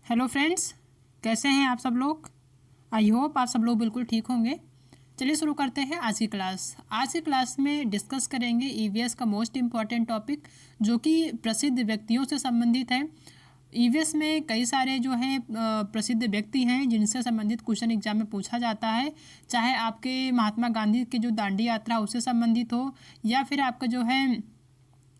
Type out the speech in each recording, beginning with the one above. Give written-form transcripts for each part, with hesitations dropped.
Hello friends, कैसे हैं आप सब लोग। आई होप आप सब लोग बिल्कुल ठीक होंगे। चलिए शुरू करते हैं आज की क्लास। आज की क्लास में डिस्कस करेंगे ईवीएस का मोस्ट इम्पॉर्टेंट टॉपिक, जो कि प्रसिद्ध व्यक्तियों से संबंधित है। ईवीएस में कई सारे जो हैं प्रसिद्ध व्यक्ति हैं जिनसे संबंधित क्वेश्चन एग्जाम में पूछा जाता है। चाहे आपके महात्मा गांधी की जो दांडी यात्रा उससे संबंधित हो, या फिर आपका जो है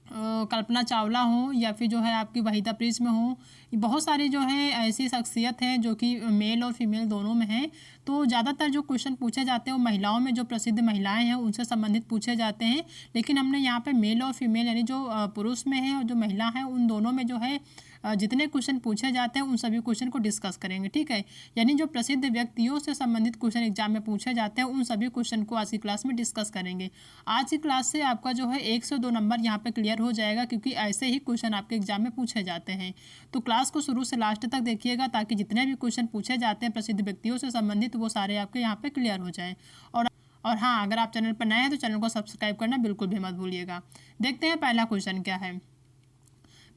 कल्पना चावला हो, या फिर जो है आपकी वहीदा प्रिज्म हो। बहुत सारी जो है ऐसी शख्सियत हैं जो कि मेल और फीमेल दोनों में हैं। तो ज़्यादातर जो क्वेश्चन पूछे जाते हैं वो महिलाओं में जो प्रसिद्ध महिलाएं हैं उनसे संबंधित पूछे जाते हैं। लेकिन हमने यहाँ पे मेल और फीमेल यानी जो पुरुष में है और जो महिला है उन दोनों में जो है जितने क्वेश्चन पूछे जाते हैं उन सभी क्वेश्चन को डिस्कस करेंगे। ठीक है, यानी जो प्रसिद्ध व्यक्तियों से संबंधित क्वेश्चन एग्जाम में पूछे जाते हैं उन सभी क्वेश्चन को आज की क्लास में डिस्कस करेंगे। आज की क्लास से आपका जो है 1 से 2 नंबर यहाँ पे क्लियर हो जाएगा, क्योंकि ऐसे ही क्वेश्चन आपके एग्जाम में पूछे जाते हैं। तो क्लास को शुरू से लास्ट तक देखिएगा, ताकि जितने भी क्वेश्चन पूछे जाते हैं प्रसिद्ध व्यक्तियों से संबंधित वो सारे आपके यहाँ पे क्लियर हो जाए। और हाँ, अगर आप चैनल पर नए हैं तो चैनल को सब्सक्राइब करना बिल्कुल भी मत भूलिएगा। देखते हैं पहला क्वेश्चन क्या है।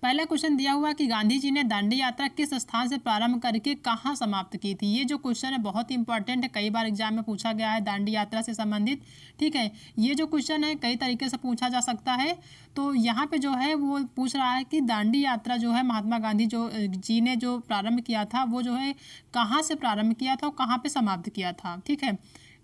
पहला क्वेश्चन दिया हुआ कि गांधी जी ने दांडी यात्रा किस स्थान से प्रारंभ करके कहाँ समाप्त की थी। ये जो क्वेश्चन है बहुत इंपॉर्टेंट है, कई बार एग्जाम में पूछा गया है दांडी यात्रा से संबंधित। ठीक है, ये जो क्वेश्चन है कई तरीके से पूछा जा सकता है। तो यहाँ पे जो है वो पूछ रहा है कि दांडी यात्रा जो है महात्मा गांधी जी ने जो प्रारंभ किया था वो जो है कहाँ से प्रारंभ किया था और कहाँ पे समाप्त किया था। ठीक है,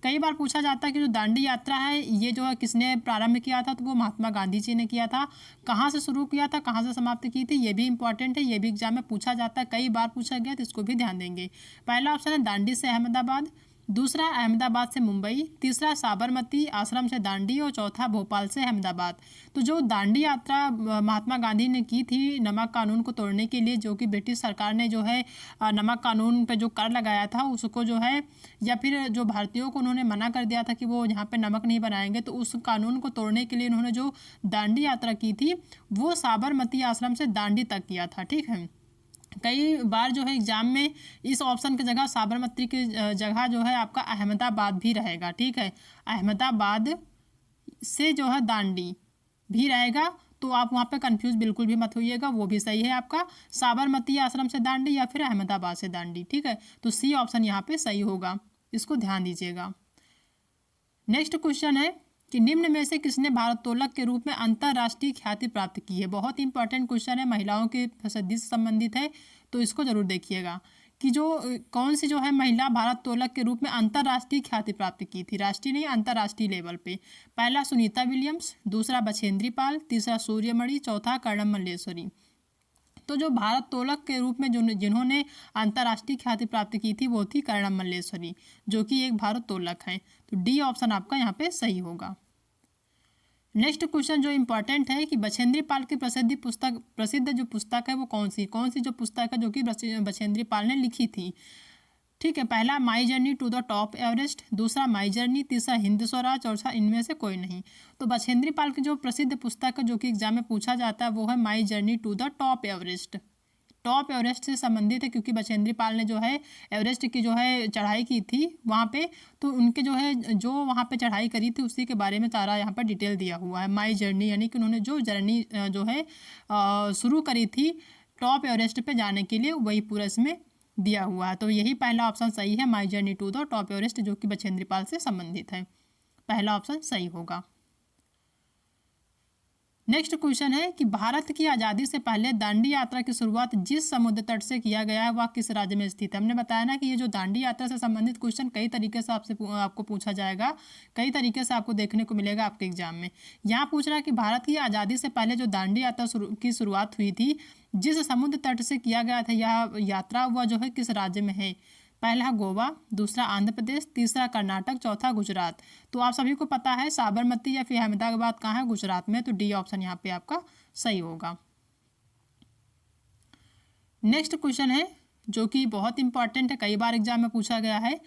कई बार पूछा जाता है कि जो दांडी यात्रा है ये जो है किसने प्रारंभ किया था, तो वो महात्मा गांधी जी ने किया था। कहाँ से शुरू किया था, कहाँ से समाप्त की थी, ये भी इंपॉर्टेंट है, ये भी एग्जाम में पूछा जाता है, कई बार पूछा गया, तो इसको भी ध्यान देंगे। पहला ऑप्शन है दांडी से अहमदाबाद, दूसरा अहमदाबाद से मुंबई, तीसरा साबरमती आश्रम से दांडी और चौथा भोपाल से अहमदाबाद। तो जो दांडी यात्रा महात्मा गांधी ने की थी नमक कानून को तोड़ने के लिए, जो कि ब्रिटिश सरकार ने जो है नमक कानून पे जो कर लगाया था उसको जो है, या फिर जो भारतीयों को उन्होंने मना कर दिया था कि वो यहाँ पे नमक नहीं बनाएंगे, तो उस कानून को तोड़ने के लिए उन्होंने जो दांडी यात्रा की थी वो साबरमती आश्रम से दांडी तक किया था। ठीक है, कई बार जो है एग्जाम में इस ऑप्शन की जगह साबरमती की जगह जो है आपका अहमदाबाद भी रहेगा। ठीक है, अहमदाबाद से जो है दांडी भी रहेगा, तो आप वहाँ पे कंफ्यूज बिल्कुल भी मत होइएगा, वो भी सही है आपका, साबरमती आश्रम से दांडी या फिर अहमदाबाद से दांडी। ठीक है, तो सी ऑप्शन यहाँ पे सही होगा, इसको ध्यान दीजिएगा। नेक्स्ट क्वेश्चन है कि निम्न में से किसने भारोत्तोलक के रूप में अंतर्राष्ट्रीय ख्याति प्राप्त की है। बहुत इंपॉर्टेंट क्वेश्चन है, महिलाओं की प्रसिद्धि से संबंधित है, तो इसको जरूर देखिएगा कि जो कौन सी जो है महिला भारोत्तोलक के रूप में अंतर्राष्ट्रीय ख्याति प्राप्त की थी, राष्ट्रीय नहीं अंतर्राष्ट्रीय लेवल पे। पहला सुनीता विलियम्स, दूसरा बछेंद्री पाल, तीसरा सूर्यमणि, चौथा कर्णम मल्लेश्वरी। तो जो भारोत्तोलक के रूप में जो जिन्होंने अंतर्राष्ट्रीय ख्याति प्राप्त की थी वो थी कर्णम मल्लेश्वरी, जो कि एक भारोत्तोलक है। तो डी ऑप्शन आपका यहाँ पे सही होगा। नेक्स्ट क्वेश्चन जो इंपॉर्टेंट है कि बछेंद्री पाल की प्रसिद्ध जो पुस्तक है वो कौन सी जो पुस्तक है जो कि बछेंद्री पाल ने लिखी थी। ठीक है, पहला my journey to the top Everest, दूसरा माई जर्नी, तीसरा हिंद स्वराज, चौथा इनमें से कोई नहीं। तो बछेंद्री पाल की जो प्रसिद्ध पुस्तक है जो कि एग्जाम में पूछा जाता है वो है my journey to the top Everest. Top Everest से संबंधित है, क्योंकि बछेंद्री पाल ने जो है एवरेस्ट की जो है चढ़ाई की थी वहाँ पे, तो उनके जो है जो वहाँ पे चढ़ाई करी थी उसी के बारे में सारा यहाँ पर डिटेल दिया हुआ है। माई जर्नी यानी कि उन्होंने जो जर्नी जो है शुरू करी थी टॉप एवरेस्ट पे जाने के लिए, वही पूरा इसमें दिया हुआ है। तो यही पहला ऑप्शन सही है, my journey to the top Everest, जो कि बछेंद्री पाल से संबंधित है। पहला ऑप्शन सही होगा। नेक्स्ट क्वेश्चन है कि भारत की आज़ादी से पहले दांडी यात्रा की शुरुआत जिस समुद्र तट से किया गया है वह किस राज्य में स्थित है। हमने बताया ना कि ये जो दांडी यात्रा से संबंधित क्वेश्चन कई तरीके से आपको पूछा जाएगा, कई तरीके से आपको देखने को मिलेगा आपके एग्जाम में। यहाँ पूछ रहा है कि भारत की आज़ादी से पहले जो दांडी यात्रा की शुरुआत हुई थी जिस समुद्र तट से किया गया था, यह यात्रा वह जो है किस राज्य में है। पहला गोवा, दूसरा आंध्र प्रदेश, तीसरा कर्नाटक, चौथा गुजरात। तो आप सभी को पता है साबरमती या फिर अहमदाबाद कहाँ है, गुजरात में, तो डी ऑप्शन यहाँ पे आपका सही होगा। नेक्स्ट क्वेश्चन है जो कि बहुत इंपॉर्टेंट है, कई बार एग्जाम में पूछा गया है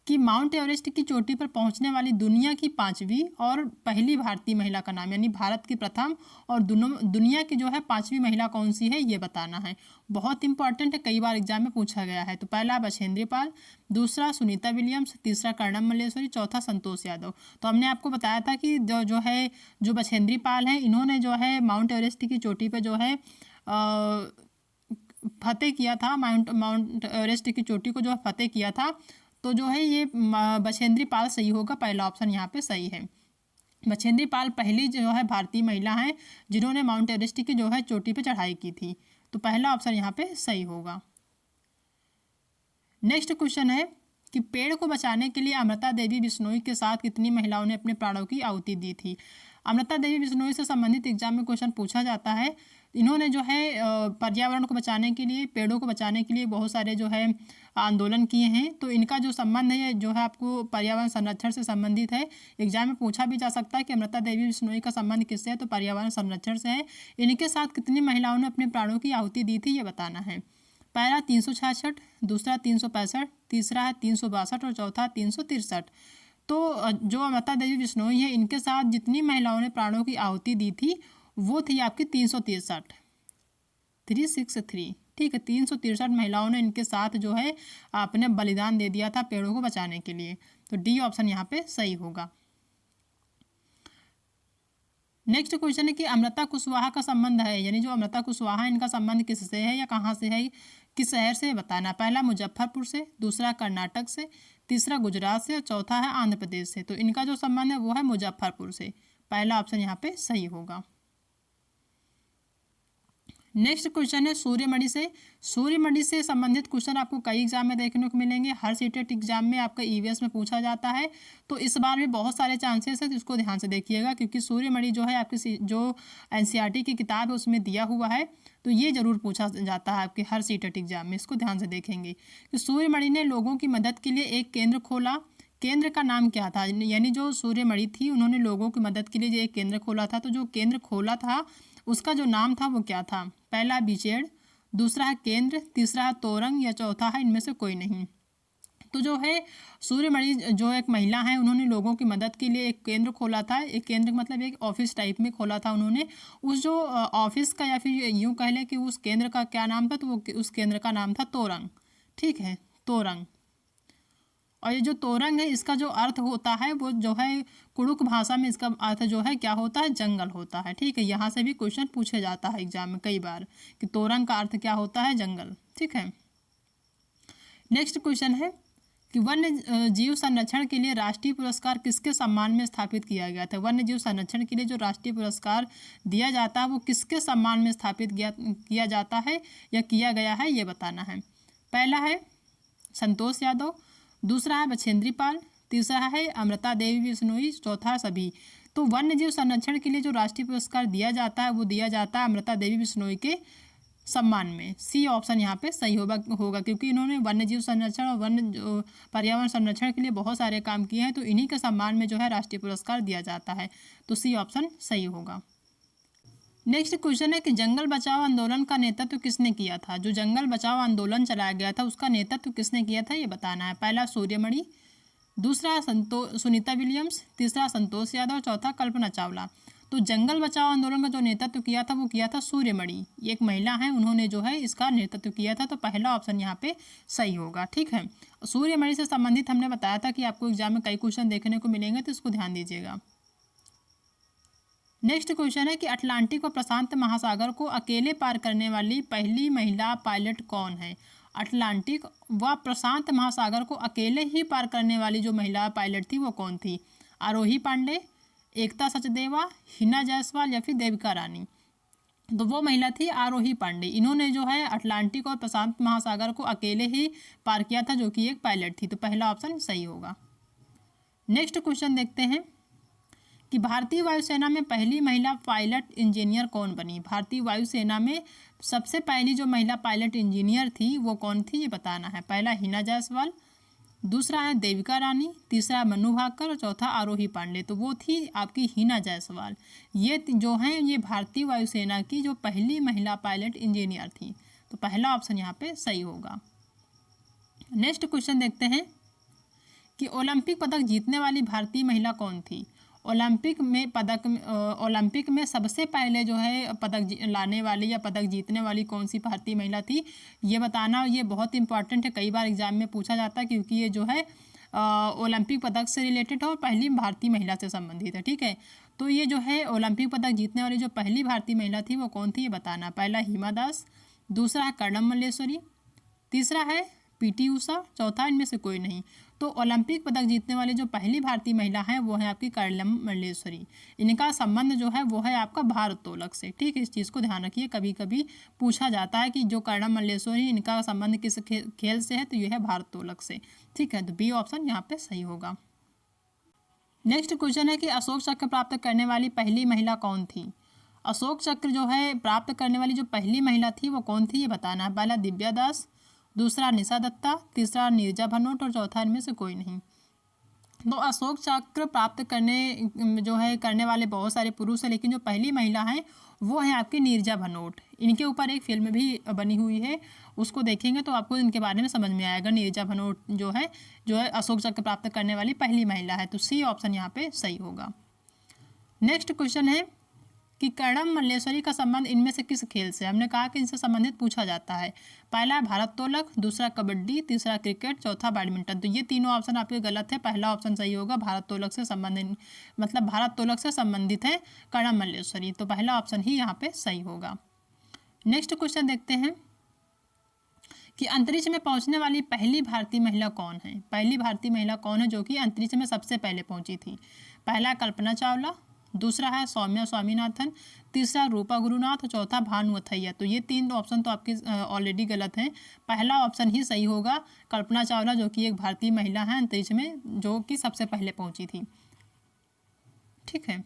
कि माउंट एवरेस्ट की चोटी पर पहुंचने वाली दुनिया की 5वीं और पहली भारतीय महिला का नाम, यानी भारत की प्रथम और दुनिया की जो है 5वीं महिला कौन सी है ये बताना है। बहुत इंपॉर्टेंट है, कई बार एग्जाम में पूछा गया है। तो पहला बछेंद्री पाल, दूसरा सुनीता विलियम्स, तीसरा कर्णम मल्लेश्वरी, चौथा संतोष यादव। तो हमने आपको बताया था कि जो बछेंद्री पाल हैं इन्होंने जो है माउंट एवरेस्ट की चोटी पर जो है फतेह किया था, माउंट एवरेस्ट की चोटी को जो है फतेह किया था, तो जो है ये बछेंद्री पाल सही होगा। पहला ऑप्शन यहाँ पे सही है। बछेंद्री पाल पहली जो है भारतीय महिला हैं जिन्होंने माउंट एवरेस्ट की जो है चोटी पे चढ़ाई की थी, तो पहला ऑप्शन यहाँ पे सही होगा। नेक्स्ट क्वेश्चन है कि पेड़ को बचाने के लिए अमृता देवी बिश्नोई के साथ कितनी महिलाओं ने अपने प्राणों की आहुति दी थी। अमृता देवी बिश्नोई से संबंधित एग्जाम में क्वेश्चन पूछा जाता है। इन्होंने जो है पर्यावरण को बचाने के लिए, पेड़ों को बचाने के लिए बहुत सारे जो है आंदोलन किए हैं। तो इनका जो संबंध है जो है आपको पर्यावरण संरक्षण से संबंधित है। एग्जाम में पूछा भी जा सकता है कि अमृता देवी बिश्नोई का संबंध किससे है, तो पर्यावरण संरक्षण से है। इनके साथ कितनी महिलाओं ने अपने प्राणों की आहुति दी थी ये बताना है। पहला 366, दूसरा 365, तीसरा है 362 और चौथा 363। तो जो अमृता देवी बिश्नोई है इनके साथ जितनी महिलाओं ने प्राणों की आहुति दी थी वो थी आपकी 363, 363। ठीक है, 363 महिलाओं ने इनके साथ जो है आपने बलिदान दे दिया था पेड़ों को बचाने के लिए। तो डी ऑप्शन यहाँ पे सही होगा। नेक्स्ट क्वेश्चन है कि अमृता कुशवाहा का संबंध है, यानी जो अमृता कुशवाहा इनका संबंध किससे है या कहाँ से है, किस शहर से बताना। पहला मुजफ्फरपुर से, दूसरा कर्नाटक से, तीसरा गुजरात से और चौथा है आंध्र प्रदेश से। तो इनका जो संबंध है वो है मुजफ्फरपुर से। पहला ऑप्शन यहाँ पे सही होगा। नेक्स्ट क्वेश्चन है सूर्यमणि से। सूर्यमणि से संबंधित क्वेश्चन आपको कई एग्जाम में देखने को मिलेंगे। हर सीटेट एग्जाम में आपका ईवीएस में पूछा जाता है, तो इस बार भी बहुत सारे चांसेस है, तो इसको ध्यान से देखिएगा क्योंकि सूर्यमणि जो है आपकी जो एनसीईआरटी की किताब है उसमें दिया हुआ है, तो ये जरूर पूछा जाता है आपके हर सीटेट एग्जाम में। इसको ध्यान से देखेंगे कि सूर्यमणि ने लोगों की मदद के लिए एक केंद्र खोला। केंद्र का नाम क्या था, यानी जो सूर्यमणि थी उन्होंने लोगों की मदद के लिए जो एक केंद्र खोला था, तो जो केंद्र खोला था उसका जो नाम था वो क्या था। पहला बिचेड़, दूसरा है केंद्र, तीसरा है तोरंग या चौथा है इनमें से कोई नहीं। तो जो है सूर्यमणि जो एक महिला है उन्होंने लोगों की मदद के लिए एक केंद्र खोला था। एक केंद्र मतलब एक ऑफिस टाइप में खोला था उन्होंने। उस जो ऑफिस का या फिर यूँ कह लें कि उस केंद्र का क्या नाम था, तो वो उस केंद्र का नाम था तोरंग। ठीक है, तोरंग। और ये जो तोरंग है इसका जो अर्थ होता है वो जो है कुड़ुक भाषा में इसका अर्थ जो है क्या होता है, जंगल होता है। ठीक है, यहाँ से भी क्वेश्चन पूछे जाता है एग्जाम में कई बार कि तोरंग का अर्थ क्या होता है, जंगल। ठीक है। नेक्स्ट क्वेश्चन है कि वन्य जीव संरक्षण के लिए राष्ट्रीय पुरस्कार किसके सम्मान में स्थापित किया गया था। वन्य जीव संरक्षण के लिए जो राष्ट्रीय पुरस्कार दिया जाता है वो किसके सम्मान में स्थापित किया जाता है या किया गया है ये बताना है। पहला है संतोष यादव, दूसरा है बछेंद्री पाल, तीसरा है अमृता देवी बिश्नोई, चौथा सभी। तो वन्य जीव संरक्षण के लिए जो राष्ट्रीय पुरस्कार दिया जाता है वो दिया जाता है अमृता देवी बिश्नोई के सम्मान में। सी ऑप्शन यहाँ पे सही होगा क्योंकि इन्होंने वन्य जीव संरक्षण और वन्य पर्यावरण संरक्षण के लिए बहुत सारे काम किए हैं, तो इन्हीं के सम्मान में जो है राष्ट्रीय पुरस्कार दिया जाता है। तो सी ऑप्शन सही होगा। नेक्स्ट क्वेश्चन है कि जंगल बचाओ आंदोलन का नेतृत्व किसने किया था। जो जंगल बचाओ आंदोलन चलाया गया था उसका नेतृत्व किसने किया था ये बताना है। पहला सूर्यमणि, दूसरा सुनीता विलियम्स, तीसरा संतोष यादव, चौथा कल्पना चावला। तो जंगल बचाओ आंदोलन का जो नेतृत्व किया था वो किया था सूर्यमणि, एक महिला है, उन्होंने जो है इसका नेतृत्व किया था। तो पहला ऑप्शन यहाँ पे सही होगा। ठीक है, सूर्यमणि से संबंधित हमने बताया था कि आपको एग्जाम में कई क्वेश्चन देखने को मिलेंगे, तो इसको ध्यान दीजिएगा। नेक्स्ट क्वेश्चन है कि अटलांटिक और प्रशांत महासागर को अकेले पार करने वाली पहली महिला पायलट कौन है। अटलांटिक व प्रशांत महासागर को अकेले ही पार करने वाली जो महिला पायलट थी वो कौन थी। आरोही पांडे, एकता सचदेवा, हिना जायसवाल या फिर देविका रानी। तो वो महिला थी आरोही पांडे। इन्होंने जो है अटलांटिक और प्रशांत महासागर को अकेले ही पार किया था, जो कि एक पायलट थी। तो पहला ऑप्शन सही होगा। नेक्स्ट क्वेश्चन देखते हैं कि भारतीय वायुसेना में पहली महिला पायलट इंजीनियर कौन बनी। भारतीय वायुसेना में सबसे पहली जो महिला पायलट इंजीनियर थी वो कौन थी ये बताना है। पहला हिना जायसवाल, दूसरा है देविका रानी, तीसरा मनु भाकर और चौथा आरोही पांडे। तो वो थी आपकी हिना जायसवाल। ये जो हैं ये भारतीय वायुसेना की जो पहली महिला पायलट इंजीनियर थी। तो पहला ऑप्शन यहाँ पे सही होगा। नेक्स्ट क्वेश्चन देखते हैं कि ओलंपिक पदक जीतने वाली भारतीय महिला कौन थी। ओलंपिक में सबसे पहले जो है पदक लाने वाली या पदक जीतने वाली कौन सी भारतीय महिला थी ये बताना। ये बहुत इंपॉर्टेंट है, कई बार एग्जाम में पूछा जाता है क्योंकि ये जो है ओलंपिक पदक से रिलेटेड है और पहली भारतीय महिला से संबंधित है। ठीक है, तो ये जो है ओलंपिक पदक जीतने वाली जो पहली भारतीय महिला थी वो कौन थी ये बताना। पहला हिमा दास, दूसरा है कर्णम मल्लेश्वरी, तीसरा है पीटी उषा, चौथा इनमें से कोई नहीं। तो ओलंपिक पदक जीतने वाली जो पहली भारतीय महिला है वो है आपकी कर्णम मल्लेश्वरी। इनका संबंध जो है वो है आपका भारोत्तोलक से। ठीक है, इस चीज़ को ध्यान रखिए, कभी कभी पूछा जाता है कि जो कर्णम मल्लेश्वरी इनका संबंध किस खेल से है, तो ये है भारोत्तोलक से। ठीक है, तो बी ऑप्शन यहाँ पे सही होगा। नेक्स्ट क्वेश्चन है कि अशोक चक्र प्राप्त करने वाली पहली महिला कौन थी। अशोक चक्र जो है प्राप्त करने वाली जो पहली महिला थी वो कौन थी, ये बताना है। पहला दिव्या दास, दूसरा निशा दत्ता, तीसरा नीरजा भनोट और चौथा इनमें से कोई नहीं। तो अशोक चक्र प्राप्त करने वाले बहुत सारे पुरुष हैं, लेकिन जो पहली महिला है वो है आपकी नीरजा भनोट। इनके ऊपर एक फिल्म भी बनी हुई है, उसको देखेंगे तो आपको इनके बारे में समझ में आएगा। नीरजा भनोट जो है अशोक चक्र प्राप्त करने वाली पहली महिला है। तो सी ऑप्शन यहाँ पे सही होगा। नेक्स्ट क्वेश्चन है कि कर्णम मल्लेश्वरी का संबंध इनमें से किस खेल से। हमने कहा कि इनसे संबंधित पूछा जाता है। पहला भारोत्तोलक, दूसरा कबड्डी, तीसरा क्रिकेट, चौथा बैडमिंटन। तो ये तीनों ऑप्शन आपके गलत है, पहला ऑप्शन सही होगा। भारोत्तोलक से संबंधित, मतलब भारोत्तोलक से संबंधित है कर्णम मल्लेश्वरी, तो पहला ऑप्शन ही यहाँ पे सही होगा। नेक्स्ट क्वेश्चन देखते हैं कि अंतरिक्ष में पहुंचने वाली पहली भारतीय महिला कौन है। पहली भारतीय महिला कौन है जो कि अंतरिक्ष में सबसे पहले पहुंची थी। पहला कल्पना चावला, दूसरा है सौम्या स्वामीनाथन, तीसरा रूपा गुरुनाथ और चौथा भानु अथैया। तो ये तीन ऑप्शन तो आपके ऑलरेडी गलत हैं, पहला ऑप्शन ही सही होगा। कल्पना चावला जो कि एक भारतीय महिला है अंतरिक्ष में, जो कि सबसे पहले पहुंची थी। ठीक है,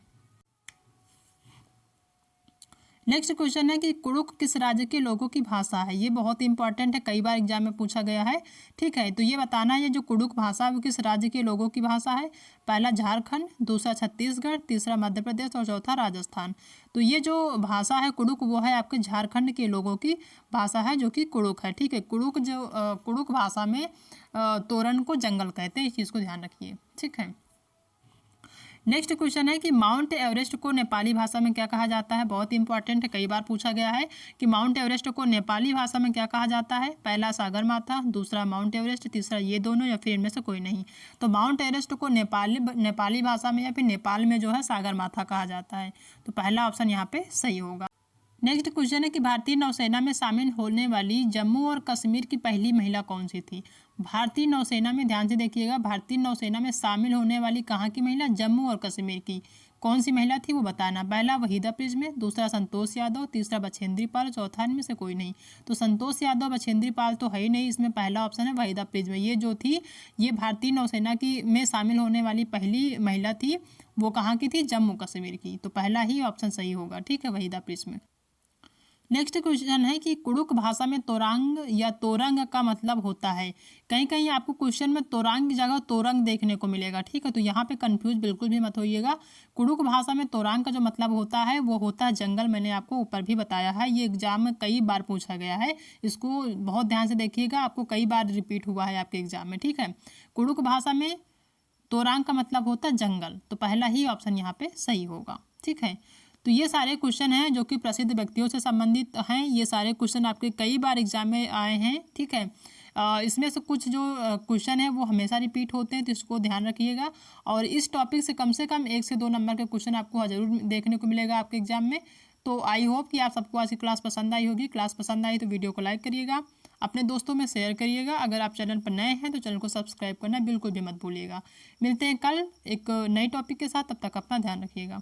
नेक्स्ट क्वेश्चन है कि कुड़ुक किस राज्य के लोगों की भाषा है। ये बहुत इंपॉर्टेंट है, कई बार एग्जाम में पूछा गया है। ठीक है, तो ये बताना है ये जो कुड़ुक भाषा है वो किस राज्य के लोगों की भाषा है। पहला झारखंड, दूसरा छत्तीसगढ़, तीसरा मध्य प्रदेश और चौथा राजस्थान। तो ये जो भाषा है कुड़ुक वो है आपके झारखंड के लोगों की भाषा है जो कि कुड़ुक है। ठीक है, कुड़ुक भाषा में तोरण को जंगल कहते हैं, इस चीज़ को ध्यान रखिए। ठीक है, नेक्स्ट क्वेश्चन है कि माउंट एवरेस्ट को नेपाली भाषा में क्या कहा जाता है। बहुत इंपॉर्टेंट है, कई बार पूछा गया है कि माउंट एवरेस्ट को नेपाली भाषा में क्या कहा जाता है। पहला सागर माथा, दूसरा माउंट एवरेस्ट, तीसरा ये दोनों या फिर इनमें से कोई नहीं। तो माउंट एवरेस्ट को नेपाली भाषा में या फिर नेपाल में जो है सागर माथा कहा जाता है। तो पहला ऑप्शन यहाँ पे सही होगा। नेक्स्ट क्वेश्चन है कि भारतीय नौसेना में शामिल होने वाली जम्मू और कश्मीर की पहली महिला कौन सी थी। भारतीय नौसेना में, ध्यान से देखिएगा, भारतीय नौसेना में शामिल होने वाली कहाँ की महिला, जम्मू और कश्मीर की। कौन सी महिला थी वो बताना। पहला वहीदा प्रिज्म, दूसरा संतोष यादव, तीसरा बछेंद्री पाल, चौथा इनमें से कोई नहीं। तो संतोष यादव बछेंद्री पाल तो है ही नहीं, इसमें पहला ऑप्शन है वहीदा प्रिज्म। ये जो थी ये भारतीय नौसेना की में शामिल होने वाली पहली महिला थी, वो कहाँ की थी, जम्मू कश्मीर की। तो पहला ही ऑप्शन सही होगा। ठीक है, वहीदा प्रिज्म। नेक्स्ट क्वेश्चन है कि कुड़ुक भाषा में तोरांग या तोरंग का मतलब होता है। कहीं कहीं आपको क्वेश्चन में तोरांग की जगह तोरंग देखने को मिलेगा। ठीक है, तो यहाँ पे कंफ्यूज बिल्कुल भी मत होइएगा। कुड़ुक भाषा में तोरांग का जो मतलब होता है वो होता है जंगल। मैंने आपको ऊपर भी बताया है, ये एग्जाम में कई बार पूछा गया है, इसको बहुत ध्यान से देखिएगा, आपको कई बार रिपीट हुआ है आपके एग्जाम में। ठीक है, कुड़ुक भाषा में तोरांग का मतलब होता है जंगल, तो पहला ही ऑप्शन यहाँ पे सही होगा। ठीक है, तो ये सारे क्वेश्चन हैं जो कि प्रसिद्ध व्यक्तियों से संबंधित हैं। ये सारे क्वेश्चन आपके कई बार एग्जाम में आए हैं। ठीक है, इसमें से कुछ जो क्वेश्चन है वो हमेशा रिपीट होते हैं, तो इसको ध्यान रखिएगा। और इस टॉपिक से कम 1 से 2 नंबर के क्वेश्चन आपको ज़रूर देखने को मिलेगा आपके एग्जाम में। तो आई होप कि आप सबको आज की क्लास पसंद आई होगी। क्लास पसंद आई तो वीडियो को लाइक करिएगा, अपने दोस्तों में शेयर करिएगा। अगर आप चैनल पर नए हैं तो चैनल को सब्सक्राइब करना बिल्कुल भी मत भूलिएगा। मिलते हैं कल एक नए टॉपिक के साथ, तब तक अपना ध्यान रखिएगा।